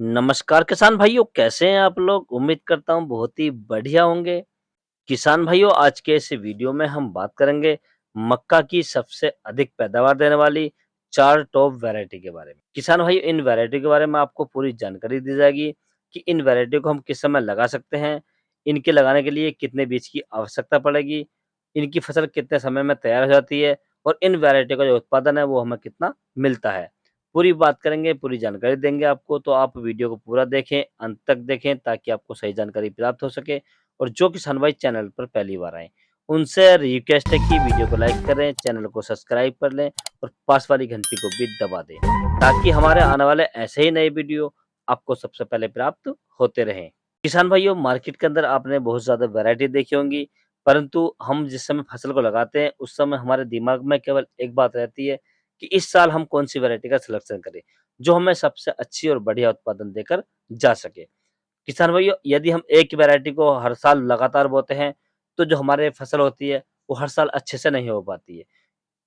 नमस्कार किसान भाइयों, कैसे हैं आप लोग? उम्मीद करता हूँ बहुत ही बढ़िया होंगे। किसान भाइयों, आज के इस वीडियो में हम बात करेंगे मक्का की सबसे अधिक पैदावार देने वाली 4 टॉप वैरायटी के बारे में। किसान भाइयों, इन वैरायटी के बारे में आपको पूरी जानकारी दी जाएगी कि इन वैरायटी को हम किस समय लगा सकते हैं, इनके लगाने के लिए कितने बीज की आवश्यकता पड़ेगी, इनकी फसल कितने समय में तैयार हो जाती है और इन वैरायटी का जो उत्पादन है वो हमें कितना मिलता है। पूरी बात करेंगे, पूरी जानकारी देंगे आपको, तो आप वीडियो को पूरा देखें, अंत तक देखें ताकि आपको सही जानकारी प्राप्त हो सके। और जो किसान भाई चैनल पर पहली बार आए, उनसे रिक्वेस्ट है कि वीडियो को लाइक करें, चैनल को सब्सक्राइब कर लें और पास वाली घंटी को भी दबा दें, ताकि हमारे आने वाले ऐसे ही नए वीडियो आपको सबसे पहले प्राप्त होते रहें। किसान भाइयों, मार्केट के अंदर आपने बहुत ज़्यादा वैरायटी देखी होंगी, परंतु हम जिस समय फसल को लगाते हैं, उस समय हमारे दिमाग में केवल एक बात रहती है कि इस साल हम कौन-सी वैरायटी का सिलेक्शन करें, जो हमें सबसे अच्छी और बढ़िया उत्पादन देकर जा सके। किसान भाइयों, यदि हम एक वैरायटी को हर साल लगातार बोते हैं, तो जो हमारे फसल होती है, वो हर साल अच्छे से नहीं हो पाती है।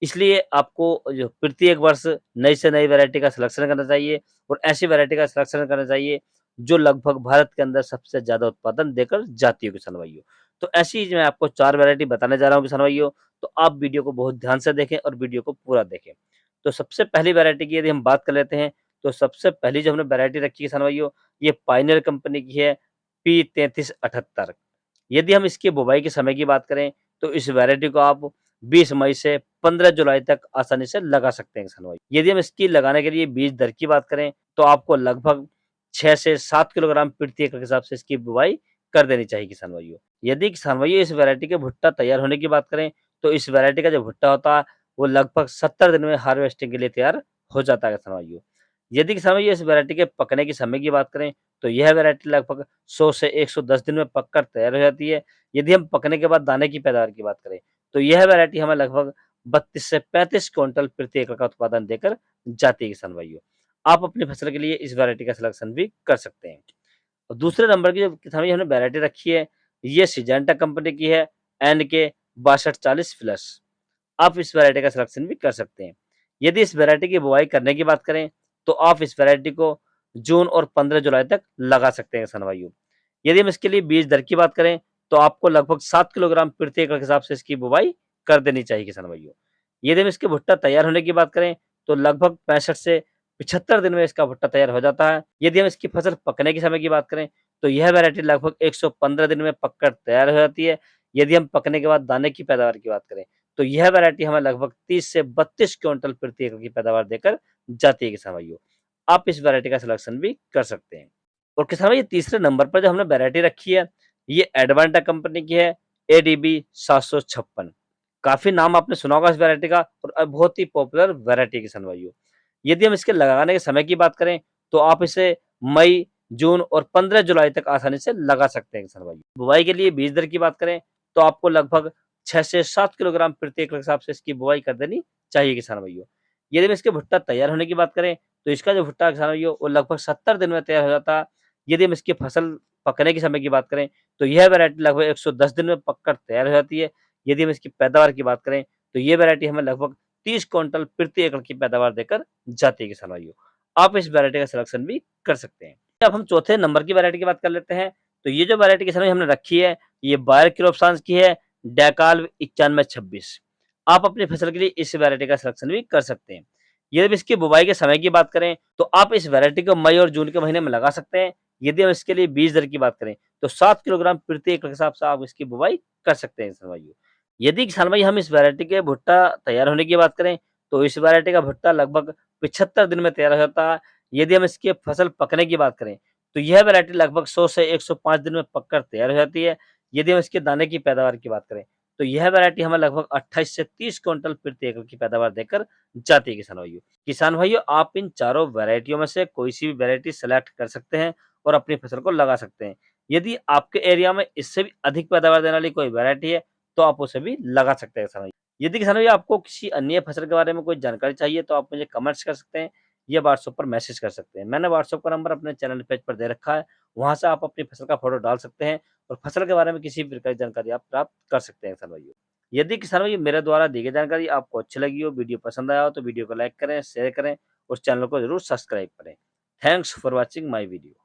इसलिए आपको जो प्रत्येक वर्ष नई से नई वैरायटी का सिलेक्शन करना चाहिए और ऐसी वैरायटी का सिलेक्शन करना चाहिए, जो लगभग भारत के अंदर सबसे ज़्यादा उत्पादन देकर जाती हो किसान भाइयों। तो ऐसी ही मैं आपको 4 वैरायटी बताने जा रहा हूँ किसान भाइयों, तो आप वीडियो को बहुत ध्यान से देखें और वीडियो को पूरा देखें। तो सबसे पहली वैरायटी की यदि हम बात कर लेते हैं, तो सबसे पहली जो हमने वैरायटी रखी है किसान भाइयों, ये पायनियर कंपनी की है P3378। यदि हम इसकी बुवाई के समय की बात करें, तो इस वैरायटी को आप 20 मई से 15 जुलाई तक आसानी से लगा सकते हैं किसान भाई। यदि हम इसकी लगाने के लिए बीज दर की बात करें, तो आपको लगभग 6 से 7 किलोग्राम प्रति एकड़ के हिसाब से इसकी बुवाई कर देनी चाहिए किसान भाइयों। यदि किसान भाइयों इस वैरायटी के भुट्टा तैयार होने की बात करें, तो इस वैरायटी का जो भुट्टा होता है, वो लगभग 70 दिन में हार्वेस्टिंग के लिए तैयार हो जाता है किसान भाइयों। यदि किसान भाइयों इस वैरायटी के पकने के समय की बात करें, तो यह वैरायटी लगभग 100 से 110 दिन में पककर तैयार हो जाती है। यदि हम पकने के बाद दाने की पैदावार की बात करें, तो यह वैरायटी हमें लगभग 32 से 35 क्विंटल प्रति एकड़ का उत्पादन देकर जाती है किसान भाइयों। आप अपनी फसल के लिए इस वैरायटी का सिलेक्शन भी कर सकते हैं। और दूसरे नंबर की जो किसान भाई हमने वैरायटी रखी है, ये सिजेंटा कंपनी की है NK 6240 प्लस। आप इस वैरायटी का सिलेक्शन भी कर सकते हैं। यदि इस वैरायटी की बुवाई करने की बात करें, तो आप इस वैरायटी को जून और 15 जुलाई तक लगा सकते हैं किसान भाइयों। यदि हम इसके लिए बीज दर की बात करें, तो आपको लगभग 7 किलोग्राम प्रति एकड़ के हिसाब से इसकी बुवाई कर देनी चाहिए किसान भाइयों। यदि हम इसके भुट्टा तैयार होने की बात करें, तो लगभग 65 से 75 दिन में इसका भुट्टा तैयार हो जाता है। यदि हम इसकी फसल पकने के समय की बात करें, तो यह वैरायटी लगभग 115 दिन में पककर तैयार हो जाती है। यदि हम पकने के बाद दाने की पैदावार की बात करें, तो यह वैरायटी हमें लगभग 30 से 32 क्विंटल प्रति एकड़ की पैदावार देकर जाती है किसान भाइयों। आप इस वैरायटी का सिलेक्शन भी कर सकते हैं। और किसान भाई, तीसरे नंबर पर जो हमने वैरायटी रखी है, ये एडवांटा कंपनी की है ADB 756। काफ़ी नाम आपने सुना होगा इस वैरायटी का और बहुत ही पॉपुलर वैरायटी है किसान भाइयों। यदि हम इसके लगाने के समय की बात करें, तो आप इसे मई, जून और 15 जुलाई तक आसानी से लगा सकते हैं किसान भाइयों। बुवाई के लिए बीज दर की बात करें, तो आपको लगभग 6 से 7 किलोग्राम प्रति एकड़ के हिसाब से इसकी बुवाई कर देनी चाहिए किसान भाइयों। यदि हम इसके भुट्टा तैयार होने की बात करें, तो इसका जो भुट्टा किसान भाइयों, वो लगभग 70 दिन में तैयार हो जाता है। यदि हम इसकी फसल पकने के समय की बात करें, तो यह वैरायटी लगभग 110 दिन में पककर तैयार हो जाती है। यदि हम इसकी पैदावार की बात करें, तो ये वैरायटी हमें लगभग 30 क्विंटल प्रति एकड़ की पैदावार देकर जाती है किसान भाइयों। आप इस वैरायटी का सिलेक्शन भी कर सकते हैं। अब हम चौथे नंबर की वैरायटी की बात कर लेते हैं। तो ये जो वैरायटी किसान भाई हमने रखी है, ये बायर क्रॉपसांस की है, डेकाल 9126। आप अपनी फसल के लिए इस वैरायटी का सिलेक्शन भी कर सकते हैं। यदि इसकी बुवाई के समय की बात करें, तो आप इस वैरायटी को मई और जून के महीने में लगा सकते हैं। यदि हम इसके लिए बीज दर की बात करें, तो 7 किलोग्राम प्रति एकड़ के हिसाब से आप इसकी बुवाई कर सकते हैं किसान भाइयों। यदि किसान भाई हम इस वैरायटी के भुट्टा तैयार होने की बात करें, तो इस वैरायटी का भुट्टा लगभग 75 दिन में तैयार हो जाता है। यदि हम इसकी फसल पकने की बात करें, तो यह वैरायटी लगभग 100 से 105 दिन में पककर तैयार हो जाती है। यदि हम इसके दाने की पैदावार की बात करें, तो यह वैरायटी हमें लगभग 28 से 30 क्विंटल प्रति एकड़ की पैदावार देकर जाती है किसान भाइयों। किसान भाइयों, आप इन चारों वैरायटियों में से कोई सी भी वैरायटी सेलेक्ट कर सकते हैं और अपनी फसल को लगा सकते हैं। यदि आपके एरिया में इससे भी अधिक पैदावार देने वाली कोई वैरायटी है, तो आप उसे भी लगा सकते हैं किसान भाई। यदि किसान भाई आपको किसी अन्य फसल के बारे में कोई जानकारी चाहिए, तो आप मुझे कमेंट्स कर सकते हैं या व्हाट्सएप पर मैसेज कर सकते हैं। मैंने व्हाट्सएप का नंबर अपने चैनल पेज पर दे रखा है, वहाँ से आप अपनी फसल का फ़ोटो डाल सकते हैं और फसल के बारे में किसी भी प्रकार की जानकारी आप प्राप्त कर सकते हैं किसान भाइयों। यदि किसान भाई मेरे द्वारा दी गई जानकारी आपको अच्छी लगी हो, वीडियो पसंद आया हो, तो वीडियो को लाइक करें, शेयर करें और चैनल को ज़रूर सब्सक्राइब करें। Thanks for watching my video.